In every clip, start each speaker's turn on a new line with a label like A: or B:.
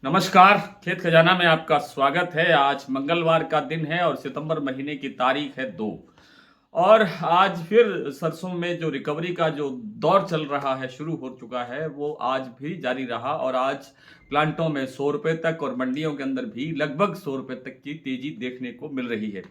A: नमस्कार। खेत खजाना में आपका स्वागत है। आज मंगलवार का दिन है और सितंबर महीने की तारीख है 2। और आज फिर सरसों में जो रिकवरी का जो दौर चल रहा है, शुरू हो चुका है, वो आज भी जारी रहा और आज प्लांटों में 100 रुपए तक और मंडियों के अंदर भी लगभग 100 रुपए तक की तेजी देखने को मिल रही है।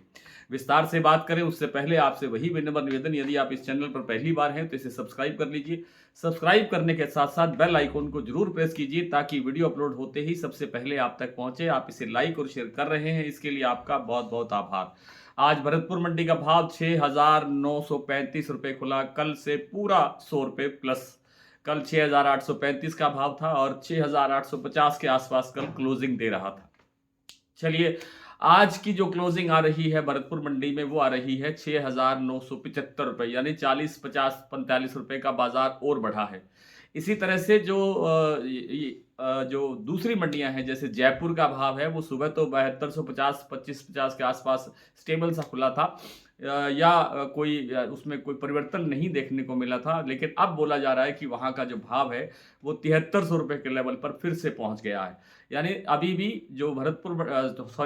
A: विस्तार से बात करें उससे पहले आपसे वही विनम्र निवेदन, यदि आप इस चैनल पर पहली बार हैं तो इसे सब्सक्राइब कर लीजिए। सब्सक्राइब करने के साथ साथ बेल आइकन को जरूर प्रेस कीजिए ताकि वीडियो अपलोड होते ही सबसे पहले आप तक पहुंचे। आप इसे लाइक और शेयर कर रहे हैं, इसके लिए आपका बहुत बहुत आभार। आज भरतपुर मंडी का भाव 6,935 रुपये खुला, कल से पूरा 100 रुपये प्लस। कल 6,835 का भाव था और 6,850 के आसपास कल क्लोजिंग दे रहा था। चलिए, आज की जो क्लोजिंग आ रही है भरतपुर मंडी में वो आ रही है 6,975 रुपये, यानी 40, 50, 45 रुपये का बाजार और बढ़ा है। इसी तरह से जो दूसरी मंडियां हैं, जैसे जयपुर का भाव है, वो सुबह तो 7250, 2550 के आसपास स्टेबल सा खुला था, उसमें कोई परिवर्तन नहीं देखने को मिला था। लेकिन अब बोला जा रहा है कि वहां का जो भाव है वो 7300 रुपये के लेवल पर फिर से पहुंच गया है। यानी अभी भी जो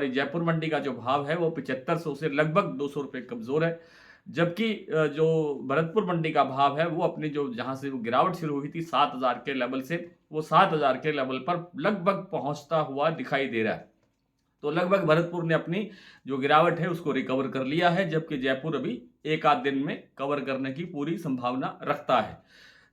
A: जयपुर मंडी का जो भाव है वो 7500 से लगभग 200 रुपये कमजोर है। जबकि जो भरतपुर मंडी का भाव है वो अपनी जो जहां से वो गिरावट शुरू हुई थी 7000 के लेवल से, वो 7000 के लेवल पर लगभग पहुंचता हुआ दिखाई दे रहा है। तो लगभग भरतपुर ने अपनी जो गिरावट है उसको रिकवर कर लिया है, जबकि जयपुर अभी एक आध दिन में कवर करने की पूरी संभावना रखता है।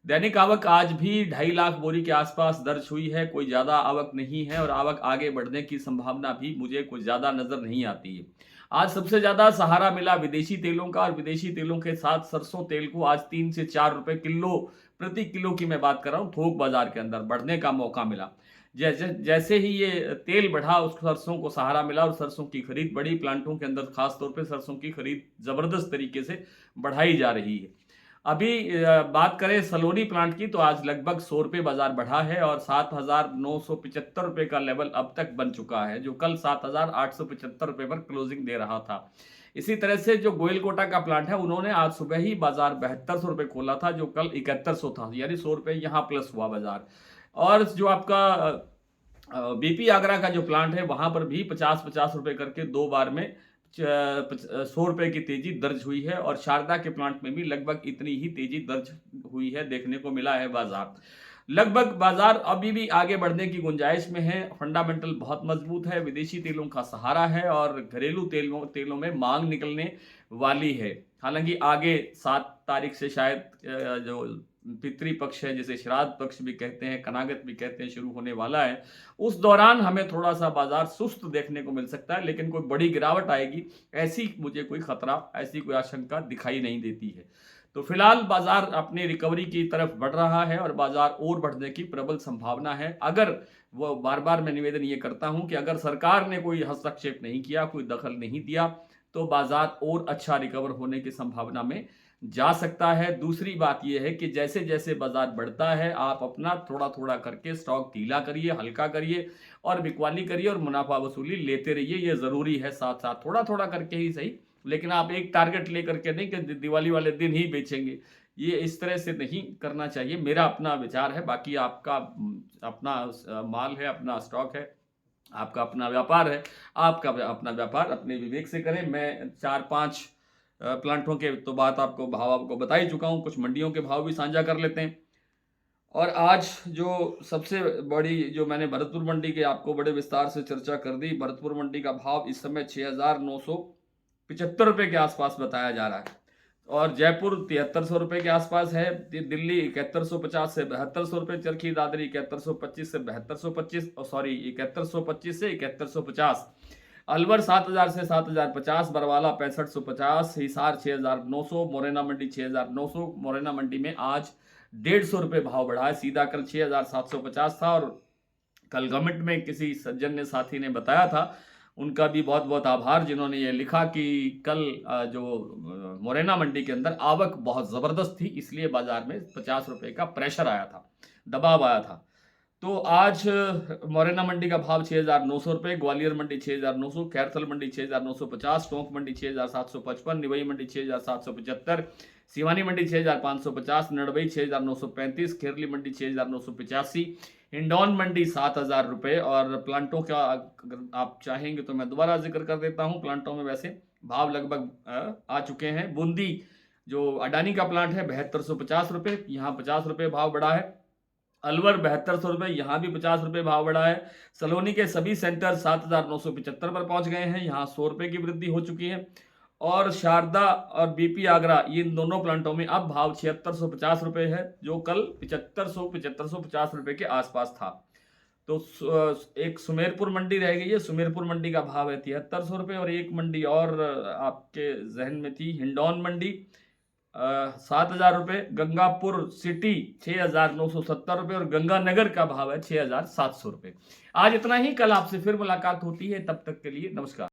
A: दैनिक आवक आज भी 2.5 लाख बोरी के आसपास दर्ज हुई है। कोई ज्यादा आवक नहीं है और आवक आगे बढ़ने की संभावना भी मुझे कुछ ज्यादा नजर नहीं आती है। आज सबसे ज्यादा सहारा मिला विदेशी तेलों का, और विदेशी तेलों के साथ सरसों तेल को आज 3 से 4 रुपए किलो, प्रति किलो की मैं बात कर रहा हूँ, थोक बाजार के अंदर बढ़ने का मौका मिला। जैसे जैसे ही ये तेल बढ़ा, उस सरसों को सहारा मिला और सरसों की खरीद बढ़ी। प्लांटों के अंदर खास तौर पे सरसों की खरीद जबरदस्त तरीके से बढ़ाई जा रही है। अभी बात करें सलोनी प्लांट की, तो आज लगभग 100 रुपये बाजार बढ़ा है और 7,975 रुपये का लेवल अब तक बन चुका है, जो कल 7,875 रुपये पर क्लोजिंग दे रहा था। इसी तरह से जो गोयलकोटा का प्लांट है, उन्होंने आज सुबह ही बाजार 7200 रुपये खोला था, जो कल 7100 था, यानी 100 रुपये यहाँ प्लस हुआ बाजार। और जो आपका बीपी आगरा का जो प्लांट है, वहां पर भी 50-50 रुपये करके दो बार में 100 रुपये की तेजी दर्ज हुई है। और शारदा के प्लांट में भी लगभग इतनी ही तेजी दर्ज हुई है, देखने को मिला है बाजार। लगभग बाजार अभी भी आगे बढ़ने की गुंजाइश में है। फंडामेंटल बहुत मजबूत है, विदेशी तेलों का सहारा है और घरेलू तेलों में मांग निकलने वाली है। हालांकि आगे 7 तारीख से शायद जो पितृ पक्ष है, जिसे श्राद्ध पक्ष भी कहते हैं, कनागत भी कहते हैं, शुरू होने वाला है। उस दौरान हमें थोड़ा सा बाजार सुस्त देखने को मिल सकता है, लेकिन कोई बड़ी गिरावट आएगी ऐसी मुझे कोई खतरा, ऐसी कोई आशंका दिखाई नहीं देती है। तो फिलहाल बाजार अपनी रिकवरी की तरफ बढ़ रहा है और बाजार और बढ़ने की प्रबल संभावना है। अगर वो बार बार मैं निवेदन ये करता हूं कि अगर सरकार ने कोई हस्तक्षेप नहीं किया, कोई दखल नहीं दिया, तो बाजार और अच्छा रिकवर होने की संभावना में जा सकता है। दूसरी बात यह है कि जैसे जैसे बाजार बढ़ता है, आप अपना थोड़ा थोड़ा करके स्टॉक ढीला करिए, हल्का करिए और बिकवाली करिए और मुनाफा वसूली लेते रहिए। ये जरूरी है, साथ साथ थोड़ा थोड़ा करके ही सही, लेकिन आप एक टारगेट लेकर के नहीं कि दिवाली वाले दिन ही बेचेंगे। ये इस तरह से नहीं करना चाहिए, मेरा अपना विचार है। बाकी आपका अपना माल है, अपना स्टॉक है, आपका अपना व्यापार है, आपका अपना व्यापार अपने विवेक से करें। मैं 4-5 प्लांटों के तो बात आपको भाव आपको बता ही चुका हूं, कुछ मंडियों के भाव भी साझा कर लेते हैं। और आज जो सबसे बड़ी, जो मैंने भरतपुर मंडी के आपको बड़े विस्तार से चर्चा कर दी, भरतपुर मंडी का भाव इस समय 6,975 रुपये के आसपास बताया जा रहा है और जयपुर 7300 रुपये के आसपास है। दिल्ली 7150 से 7200 रुपये, चरखी दादरी 7125 से 7225, सॉरी 7125 से 7150, अलवर 7000 से 7050, बरवाला 6550, हिसार 6900, मोरेना मंडी 6900। मोरेना मंडी में आज 150 रुपये भाव बढ़ा है, सीधा कल 6750 था। और कल गवर्नमेंट में किसी सज्जन ने, साथी ने बताया था, उनका भी बहुत बहुत आभार, जिन्होंने ये लिखा कि कल जो मोरेना मंडी के अंदर आवक बहुत ज़बरदस्त थी, इसलिए बाजार में 50 रुपये का प्रेशर आया था, दबाव आया था। तो आज मोरेना मंडी का भाव 6,900 रुपये, ग्वालियर मंडी 6,900, कैरथल मंडी 6,950, टोंक मंडी 6,755, निवई मंडी 6,775, सिवानी मंडी 6,550, नड़बई 6,935, खेरली मंडी 6,985, हिंडौन मंडी 7,000 रुपये। और प्लांटों का अगर आप चाहेंगे तो मैं दोबारा जिक्र कर देता हूँ। प्लांटों में वैसे भाव लगभग आ चुके हैं। बूंदी जो अडानी का प्लांट है 7250 रुपये, यहाँ 50 रुपये भाव बढ़ा है। अलवर 7200 रुपये, यहाँ भी 50 रुपये भाव बढ़ा है। सलोनी के सभी सेंटर 7,975 पर पहुंच गए हैं, यहाँ 100 रुपये की वृद्धि हो चुकी है। और शारदा और बीपी आगरा, ये इन दोनों प्लांटों में अब भाव 7650 रुपये है, जो कल 7550 रुपये के आसपास था। तो एक सुमेरपुर मंडी रह गई है। सुमेरपुर मंडी का भाव है 7300 रुपये। और एक मंडी और आपके जहन में थी, हिंडौन मंडी 7,000 रुपये, गंगापुर सिटी 6,970 रुपये और गंगानगर का भाव है 6,700 रुपये। आज इतना ही, कल आपसे फिर मुलाकात होती है, तब तक के लिए नमस्कार।